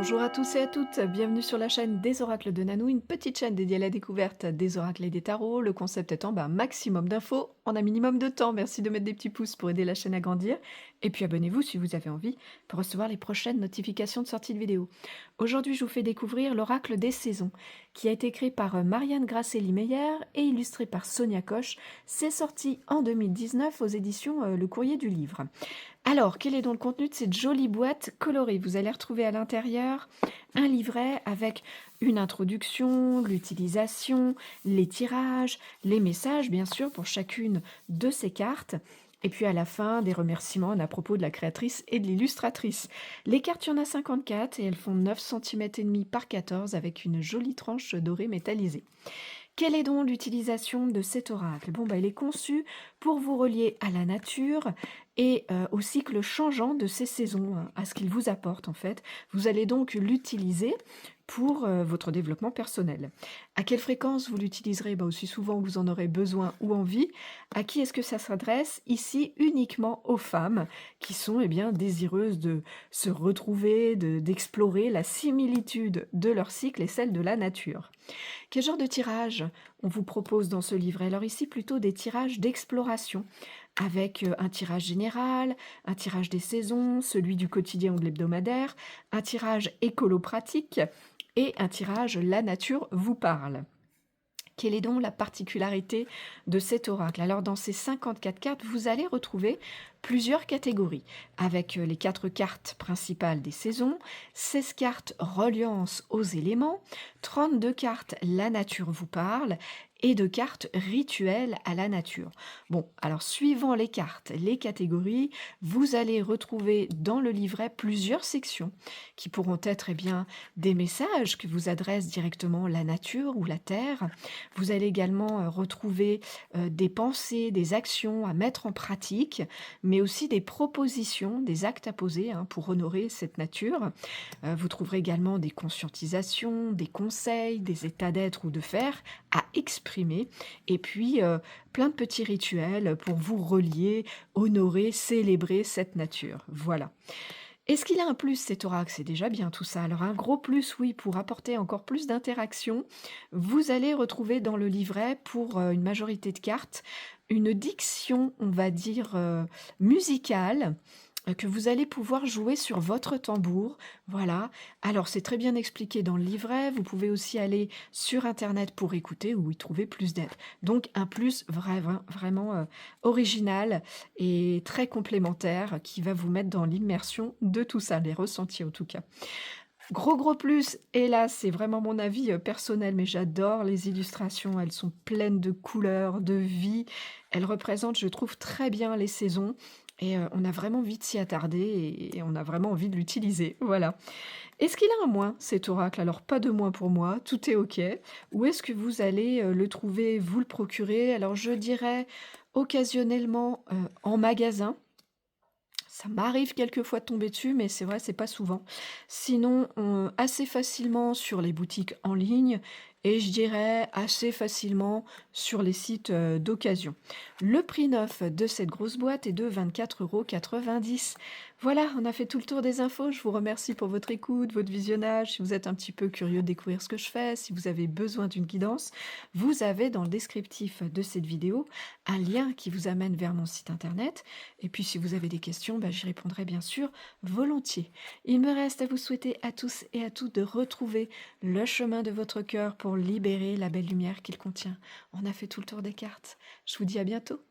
Bonjour à tous et à toutes, bienvenue sur la chaîne des oracles de Nanou, une petite chaîne dédiée à la découverte des oracles et des tarots. Le concept étant un maximum d'infos en un minimum de temps. Merci de mettre des petits pouces pour aider la chaîne à grandir. Et puis abonnez-vous si vous avez envie pour recevoir les prochaines notifications de sortie de vidéos. Aujourd'hui, je vous fais découvrir l'oracle des saisons, qui a été créé par Marianne Grasselli-Meyer et illustré par Sonia Koch. C'est sorti en 2019 aux éditions Le Courrier du Livre. Alors, quel est donc le contenu de cette jolie boîte colorée? Vous allez retrouver à l'intérieur un livret avec une introduction, l'utilisation, les tirages, les messages, bien sûr, pour chacune de ces cartes. Et puis à la fin, des remerciements à propos de la créatrice et de l'illustratrice. Les cartes, il y en a 54 et elles font 9,5 cm par 14 avec une jolie tranche dorée métallisée. Quelle est donc l'utilisation de cet oracle? Bon, il est conçu pour vous relier à la nature et au cycle changeant de ces saisons, à ce qu'il vous apporte en fait. Vous allez donc l'utiliser pour votre développement personnel. À quelle fréquence vous l'utiliserez? Aussi souvent que vous en aurez besoin ou envie. À qui est-ce que ça s'adresse? Ici, uniquement aux femmes qui sont désireuses de se retrouver, d'explorer la similitude de leur cycle et celle de la nature. Quel genre de tirage on vous propose dans ce livret? Alors ici, plutôt des tirages d'exploration, avec un tirage général, un tirage des saisons, celui du quotidien ou de l'hebdomadaire, un tirage écolo-pratique et un tirage La nature vous parle. Quelle est donc la particularité de cet oracle? Alors dans ces 54 cartes, vous allez retrouver plusieurs catégories, avec les 4 cartes principales des saisons, 16 cartes reliance aux éléments, 32 cartes La nature vous parle, et 2 cartes rituels à la nature. Bon, alors suivant les cartes, les catégories, vous allez retrouver dans le livret plusieurs sections qui pourront être des messages que vous adresse directement la nature ou la terre. Vous allez également retrouver des pensées, des actions à mettre en pratique, mais aussi des propositions, des actes à poser pour honorer cette nature. Vous trouverez également des conscientisations, des conseils, des états d'être ou de faire à exprimer, et puis plein de petits rituels pour vous relier, honorer, célébrer cette nature. Voilà. Est-ce qu'il a un plus cet oracle? C'est déjà bien tout ça. Alors un gros plus, oui, pour apporter encore plus d'interaction, vous allez retrouver dans le livret, pour une majorité de cartes, une diction, on va dire, musicale, que vous allez pouvoir jouer sur votre tambour. Voilà. Alors c'est très bien expliqué dans le livret. Vous pouvez aussi aller sur internet pour écouter ou y trouver plus d'aide. Donc un plus vraiment original et très complémentaire qui va vous mettre dans l'immersion de tout ça, les ressentis en tout cas. Gros plus, et là c'est vraiment mon avis personnel, mais j'adore les illustrations, elles sont pleines de couleurs, de vie. Elles représentent, je trouve, très bien les saisons et on a vraiment envie de s'y attarder et on a vraiment envie de l'utiliser. Voilà. Est-ce qu'il a un moins, cet oracle? Alors pas de moins pour moi, tout est OK. Où est-ce que vous allez le trouver, vous le procurer? Alors je dirais occasionnellement en magasin. Ça m'arrive quelquefois de tomber dessus, mais c'est vrai, c'est pas souvent. Sinon, assez facilement sur les boutiques en ligne et je dirais assez facilement sur les sites d'occasion. Le prix neuf de cette grosse boîte est de 24,90 €. Voilà, on a fait tout le tour des infos. Je vous remercie pour votre écoute, votre visionnage. Si vous êtes un petit peu curieux de découvrir ce que je fais, si vous avez besoin d'une guidance, vous avez dans le descriptif de cette vidéo un lien qui vous amène vers mon site internet. Et puis si vous avez des questions, j'y répondrai bien sûr volontiers. Il me reste à vous souhaiter à tous et à toutes de retrouver le chemin de votre cœur pour libérer la belle lumière qu'il contient. On a fait tout le tour des cartes. Je vous dis à bientôt.